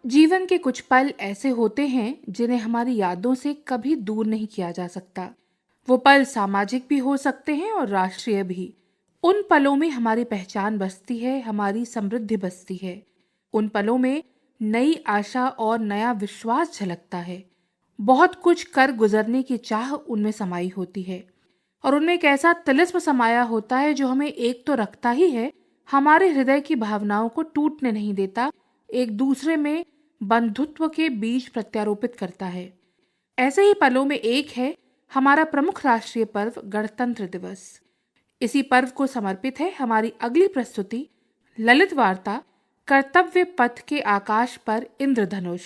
जीवन के कुछ पल ऐसे होते हैं जिन्हें हमारी यादों से कभी दूर नहीं किया जा सकता। वो पल सामाजिक भी हो सकते हैं और राष्ट्रीय भी। उन पलों में हमारी पहचान बसती है, हमारी समृद्धि बसती है। उन पलों में नई आशा और नया विश्वास झलकता है। बहुत कुछ कर गुजरने की चाह उनमें समाई होती है और उनमें एक ऐसा तिलिस्म समाया होता है जो हमें एक तो रखता ही है, हमारे हृदय की भावनाओं को टूटने नहीं देता, एक दूसरे में बंधुत्व के बीज प्रत्यारोपित करता है। ऐसे ही पलों में एक है हमारा प्रमुख राष्ट्रीय पर्व गणतंत्र दिवस। इसी पर्व को समर्पित है हमारी अगली प्रस्तुति, ललित वार्ता कर्तव्य पथ के आकाश पर इंद्रधनुष।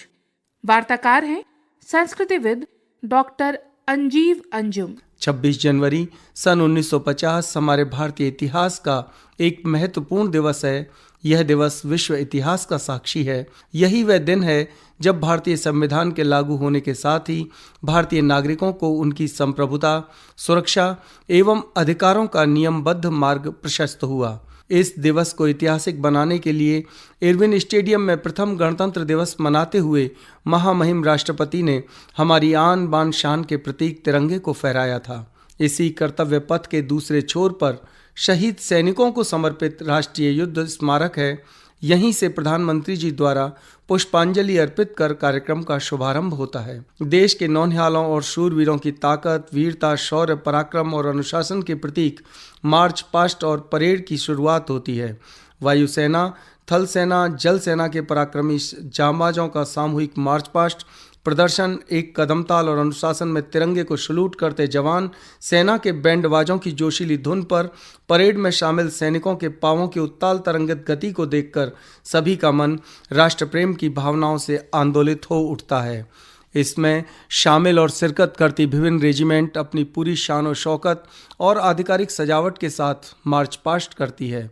वार्ताकार हैं संस्कृतिविद डॉक्टर अंजीव अंजुम। 26 जनवरी सन 1950 हमारे भारतीय इतिहास का एक महत्वपूर्ण दिवस है। यह दिवस विश्व इतिहास का साक्षी है। यही वह दिन है जब भारतीय संविधान के लागू होने के साथ ही भारतीय नागरिकों को उनकी संप्रभुता, सुरक्षा एवं अधिकारों का नियमबद्ध मार्ग प्रशस्त हुआ। इस दिवस को ऐतिहासिक बनाने के लिए इरविन स्टेडियम में प्रथम गणतंत्र दिवस मनाते हुए महामहिम राष्ट्रपति ने हमारी आन बान शान के प्रतीक तिरंगे को फहराया था। इसी कर्तव्य पथ के दूसरे छोर पर शहीद सैनिकों को समर्पित राष्ट्रीय युद्ध स्मारक है। यहीं से प्रधानमंत्री जी द्वारा पुष्पांजलि अर्पित कर कार्यक्रम का शुभारंभ होता है। देश के नौनिहालों और शूरवीरों की ताकत, वीरता, शौर्य, पराक्रम और अनुशासन के प्रतीक मार्च पास्ट और परेड की शुरुआत होती है। वायुसेना, थल सेना, जल सेना के पराक्रमी जांबाजों का सामूहिक मार्च पास्ट प्रदर्शन, एक कदमताल और अनुशासन में तिरंगे को सलूट करते जवान, सेना के बैंडबाजों की जोशीली धुन पर परेड में शामिल सैनिकों के पांवों की उत्ताल तरंगित गति को देखकर सभी का मन राष्ट्र प्रेम की भावनाओं से आंदोलित हो उठता है। इसमें शामिल और शिरकत करती विभिन्न रेजिमेंट अपनी पूरी शान और शौकत और आधिकारिक सजावट के साथ मार्च पास्ट करती है।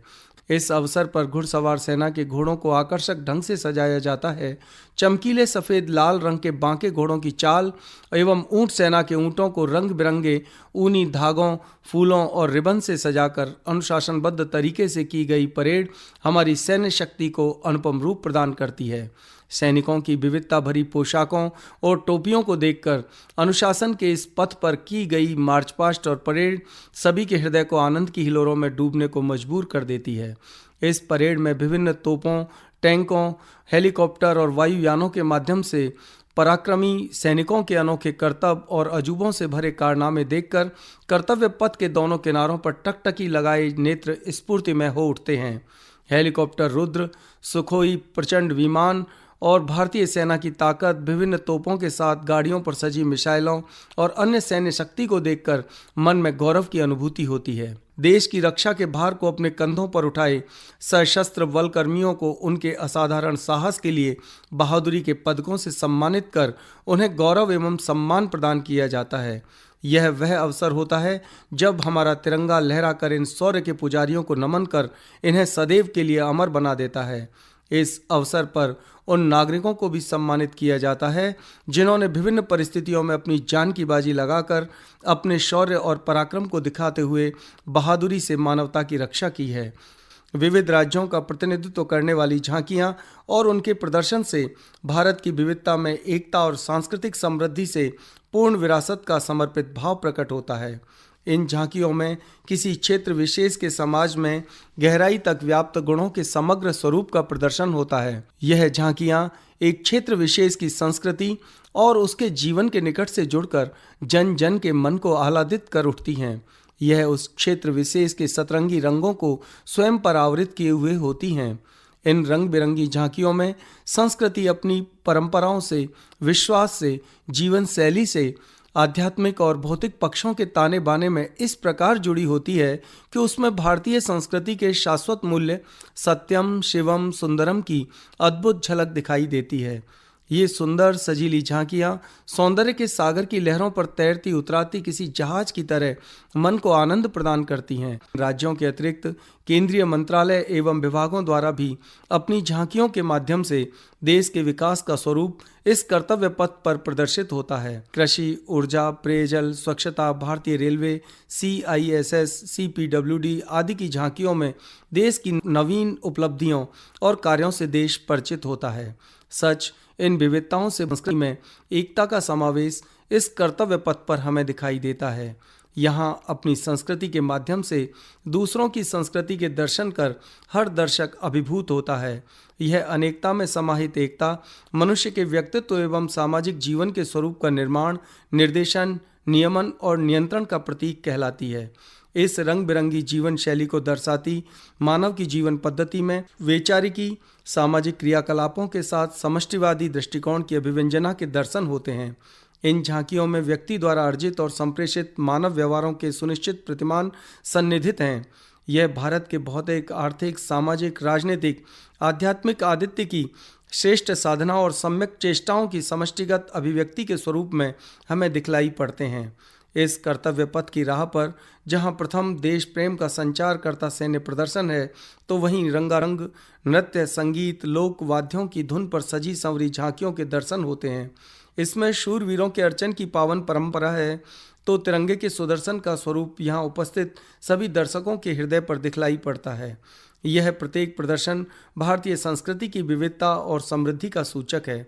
इस अवसर पर घुड़सवार सेना के घोड़ों को आकर्षक ढंग से सजाया जाता है। चमकीले सफ़ेद लाल रंग के बांके घोड़ों की चाल एवं ऊंट सेना के ऊंटों को रंग बिरंगे ऊनी धागों, फूलों और रिबन से सजाकर अनुशासनबद्ध तरीके से की गई परेड हमारी सैन्य शक्ति को अनुपम रूप प्रदान करती है। सैनिकों की विविधता भरी पोशाकों और टोपियों को देखकर अनुशासन के इस पथ पर की गई मार्च पास्ट और परेड सभी के हृदय को आनंद की हिलोरों में डूबने को मजबूर कर देती है। इस परेड में विभिन्न तोपों, टैंकों, हेलीकॉप्टर और वायुयानों के माध्यम से पराक्रमी सैनिकों के अनोखे करतब और अजूबों से भरे कारनामे देखकर कर्तव्य पथ के दोनों किनारों पर टकटकी लगाए नेत्र स्फूर्तिमय हो उठते हैं। हेलीकॉप्टर रुद्र, सुखोई प्रचंड विमान और भारतीय सेना की ताकत, विभिन्न तोपों के साथ गाड़ियों पर सजी मिसाइलों और अन्य सैन्य शक्ति को देखकर मन में गौरव की अनुभूति होती है। देश की रक्षा के भार को अपने कंधों पर उठाए सशस्त्र बल कर्मियों को उनके असाधारण साहस के लिए बहादुरी के पदकों से सम्मानित कर उन्हें गौरव एवं सम्मान प्रदान किया जाता है। यह वह अवसर होता है जब हमारा तिरंगा लहरा कर इन शौर्य के पुजारियों को नमन कर इन्हें सदैव के लिए अमर बना देता है। इस अवसर पर उन नागरिकों को भी सम्मानित किया जाता है जिन्होंने विभिन्न परिस्थितियों में अपनी जान की बाजी लगाकर अपने शौर्य और पराक्रम को दिखाते हुए बहादुरी से मानवता की रक्षा की है। विविध राज्यों का प्रतिनिधित्व करने वाली झांकियां और उनके प्रदर्शन से भारत की विविधता में एकता और सांस्कृतिक समृद्धि से पूर्ण विरासत का समर्पित भाव प्रकट होता है। इन झांकियों में किसी क्षेत्र विशेष के समाज में गहराई तक व्याप्त गुणों के समग्र स्वरूप का प्रदर्शन होता है। यह झांकियां एक क्षेत्र विशेष की संस्कृति और उसके जीवन के निकट से जुड़कर जन जन के मन को आह्लादित कर उठती हैं। यह उस क्षेत्र विशेष के सतरंगी रंगों को स्वयं पर आवृत किए हुए होती हैं। इन रंग बिरंगी झांकियों में संस्कृति अपनी परंपराओं से, विश्वास से, जीवन शैली से, आध्यात्मिक और भौतिक पक्षों के ताने बाने में इस प्रकार जुड़ी होती है कि उसमें भारतीय संस्कृति के शाश्वत मूल्य सत्यम, शिवम, सुंदरम की अद्भुत झलक दिखाई देती है। ये सुंदर सजीली झांकियां सौंदर्य के सागर की लहरों पर तैरती उतराती किसी जहाज की तरह मन को आनंद प्रदान करती हैं। राज्यों के अतिरिक्त केंद्रीय मंत्रालय एवं विभागों द्वारा भी अपनी झांकियों के माध्यम से देश के विकास का स्वरूप इस कर्तव्य पथ पर प्रदर्शित होता है। कृषि, ऊर्जा, पेयजल, स्वच्छता, भारतीय रेलवे, CISS, CPWD आदि की झांकियों में देश की नवीन उपलब्धियों और कार्यों से देश परिचित होता है। सच, इन विविधताओं से संस्कृति में एकता का समावेश इस कर्तव्य पथ पर हमें दिखाई देता है। यहाँ अपनी संस्कृति के माध्यम से दूसरों की संस्कृति के दर्शन कर हर दर्शक अभिभूत होता है। यह अनेकता में समाहित एकता मनुष्य के व्यक्तित्व एवं सामाजिक जीवन के स्वरूप का निर्माण, निर्देशन, नियमन और नियंत्रण का प्रतीक कहलाती है। इस रंग बिरंगी जीवन शैली को दर्शाती मानव की जीवन पद्धति में वैचारिकी, सामाजिक क्रियाकलापों के साथ समष्टिवादी दृष्टिकोण की अभिव्यंजना के दर्शन होते हैं। इन झांकियों में व्यक्ति द्वारा अर्जित और संप्रेषित मानव व्यवहारों के सुनिश्चित प्रतिमान सन्निहित हैं। यह भारत के भौतिक, आर्थिक, सामाजिक, राजनीतिक, आध्यात्मिक आदित्य की श्रेष्ठ साधना और सम्यक चेष्टाओं की समष्टिगत अभिव्यक्ति के स्वरूप में हमें दिखलाई पड़ते हैं। इस कर्तव्य पथ की राह पर जहां प्रथम देश प्रेम का संचार करता सैन्य प्रदर्शन है, तो वहीं रंगारंग नृत्य, संगीत, लोक वाद्यों की धुन पर सजी संवरी झांकियों के दर्शन होते हैं। इसमें शूरवीरों के अर्चन की पावन परंपरा है, तो तिरंगे के सुदर्शन का स्वरूप यहाँ उपस्थित सभी दर्शकों के हृदय पर दिखलाई पड़ता है। यह प्रत्येक प्रदर्शन भारतीय संस्कृति की विविधता और समृद्धि का सूचक है।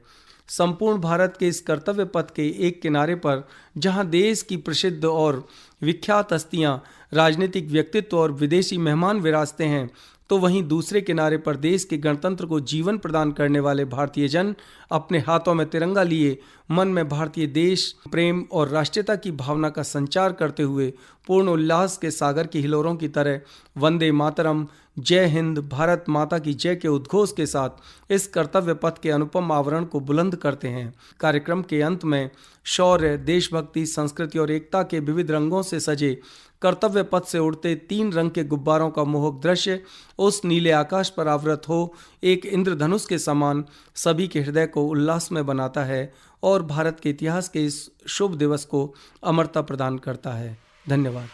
संपूर्ण भारत के इस कर्तव्य पथ के एक किनारे पर जहां देश की प्रसिद्ध और विख्यात हस्तियां, राजनीतिक व्यक्तित्व और विदेशी मेहमान विराजते हैं, तो वहीं दूसरे किनारे पर देश के गणतंत्र को जीवन प्रदान करने वाले भारतीय जन अपने हाथों में तिरंगा लिए मन में भारतीय देश प्रेम और राष्ट्रीयता की भावना का संचार करते हुए पूर्ण उल्लास के सागर की हिलोरों की तरह वंदे मातरम, जय हिंद, भारत माता की जय के उद्घोष के साथ इस कर्तव्य पथ के अनुपम आवरण को बुलंद करते हैं। कार्यक्रम के अंत में शौर्य, देशभक्ति, संस्कृति और एकता के विविध रंगों से सजे कर्तव्य पथ से उड़ते 3 रंग के गुब्बारों का मोहक दृश्य उस नीले आकाश पर आवृत हो एक इंद्रधनुष के समान सभी के हृदय को उल्लास में बनाता है और भारत के इतिहास के इस शुभ दिवस को अमरता प्रदान करता है। धन्यवाद।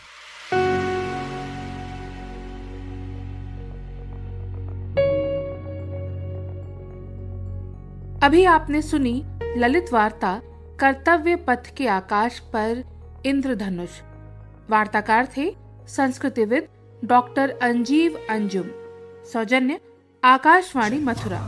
अभी आपने सुनी ललित वार्ता कर्तव्य पथ के आकाश पर इंद्रधनुष। वार्ताकार थे संस्कृतिविद डॉक्टर अंजीव अंजुम। सौजन्य आकाशवाणी मथुरा।